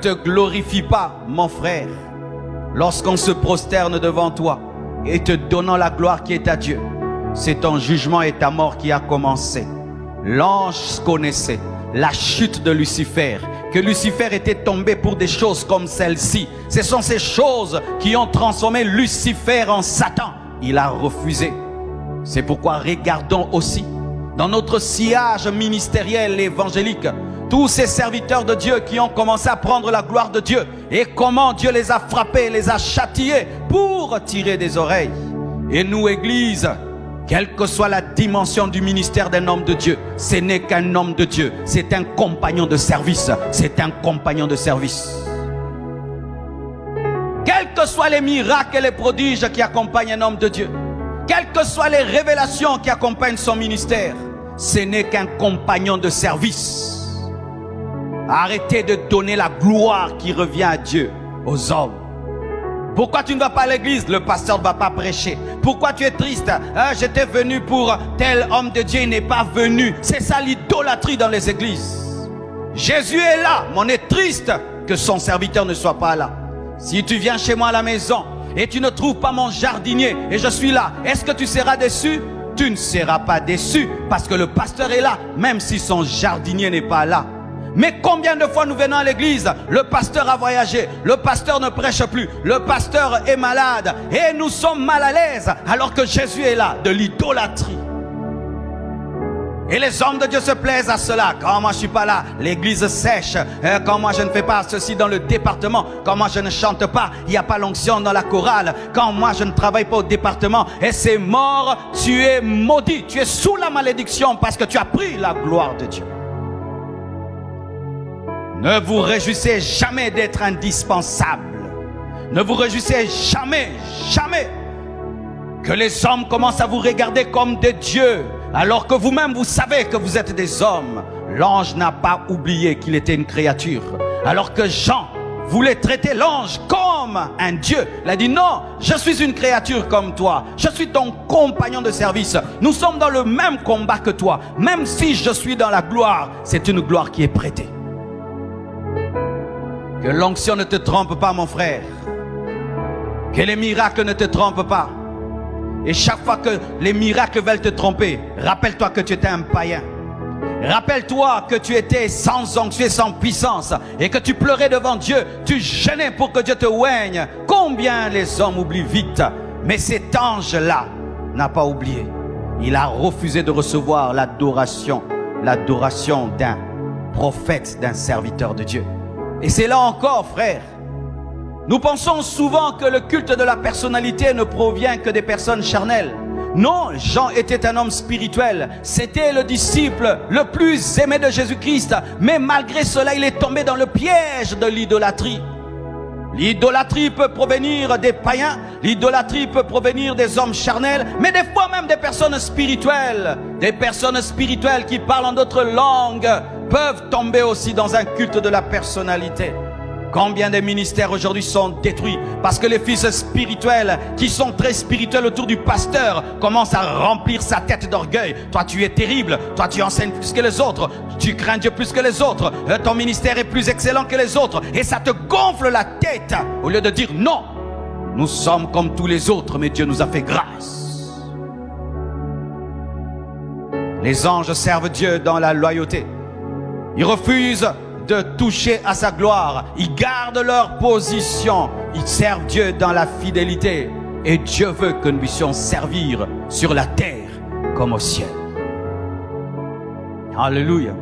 te glorifie pas, mon frère, lorsqu'on se prosterne devant toi et te donnant la gloire qui est à Dieu. C'est ton jugement et ta mort qui a commencé. L'ange connaissait la chute de Lucifer, que Lucifer était tombé pour des choses comme celle-ci. Ce sont ces choses qui ont transformé Lucifer en Satan. Il a refusé. C'est pourquoi regardons aussi dans notre sillage ministériel et évangélique tous ces serviteurs de Dieu qui ont commencé à prendre la gloire de Dieu et comment Dieu les a frappés, les a châtiés pour tirer des oreilles. Et nous, Église, quelle que soit la dimension du ministère d'un homme de Dieu, ce n'est qu'un homme de Dieu, c'est un compagnon de service, c'est un compagnon de service. Quels que soient les miracles et les prodiges qui accompagnent un homme de Dieu, quelles que soient les révélations qui accompagnent son ministère, ce n'est qu'un compagnon de service. Arrêtez de donner la gloire qui revient à Dieu aux hommes. Pourquoi tu ne vas pas à l'église? Le pasteur ne va pas prêcher. Pourquoi tu es triste? J'étais venu pour tel homme de Dieu, il n'est pas venu. C'est ça l'idolâtrie dans les églises. Jésus est là, mais on est triste que son serviteur ne soit pas là. Si tu viens chez moi à la maison et tu ne trouves pas mon jardinier et je suis là, est-ce que tu seras déçu? Tu ne seras pas déçu parce que le pasteur est là, même si son jardinier n'est pas là. Mais combien de fois nous venons à l'église, le pasteur a voyagé, le pasteur ne prêche plus, le pasteur est malade et nous sommes mal à l'aise alors que Jésus est là, de l'idolâtrie. Et les hommes de Dieu se plaisent à cela. Quand moi je ne suis pas là, l'église sèche. Quand moi je ne fais pas ceci dans le département, quand moi je ne chante pas, il n'y a pas l'onction dans la chorale. Quand moi je ne travaille pas au département, et c'est mort, tu es maudit, tu es sous la malédiction parce que tu as pris la gloire de Dieu. Ne vous réjouissez jamais d'être indispensable. Ne vous réjouissez jamais, jamais que les hommes commencent à vous regarder comme des dieux, alors que vous-même vous savez que vous êtes des hommes. L'ange n'a pas oublié qu'il était une créature. Alors que Jean voulait traiter l'ange comme un dieu, il a dit non, je suis une créature comme toi, je suis ton compagnon de service, nous sommes dans le même combat que toi, même si je suis dans la gloire, c'est une gloire qui est prêtée. Que l'onction ne te trompe pas, mon frère. Que les miracles ne te trompent pas. Et chaque fois que les miracles veulent te tromper, rappelle-toi que tu étais un païen. Rappelle-toi que tu étais sans onction, sans puissance, et que tu pleurais devant Dieu, tu gênais pour que Dieu te oigne. Combien les hommes oublient vite. Mais cet ange-là n'a pas oublié. Il a refusé de recevoir l'adoration d'un prophète, d'un serviteur de Dieu. Et c'est là encore, frère, nous pensons souvent que le culte de la personnalité ne provient que des personnes charnelles. Non, Jean était un homme spirituel. C'était le disciple le plus aimé de Jésus-Christ. Mais malgré cela, il est tombé dans le piège de l'idolâtrie. L'idolâtrie peut provenir des païens, l'idolâtrie peut provenir des hommes charnels, mais des fois même des personnes spirituelles. Des personnes spirituelles qui parlent en d'autres langues peuvent tomber aussi dans un culte de la personnalité. Combien de ministères aujourd'hui sont détruits parce que les fils spirituels qui sont très spirituels autour du pasteur commencent à remplir sa tête d'orgueil. Toi tu es terrible, toi tu enseignes plus que les autres, tu crains Dieu plus que les autres, ton ministère est plus excellent que les autres, et ça te gonfle la tête au lieu de dire non, nous sommes comme tous les autres mais Dieu nous a fait grâce. Les anges servent Dieu dans la loyauté. Ils refusent de toucher à sa gloire. Ils gardent leur position. Ils servent Dieu dans la fidélité. Et Dieu veut que nous puissions servir sur la terre comme au ciel. Alléluia.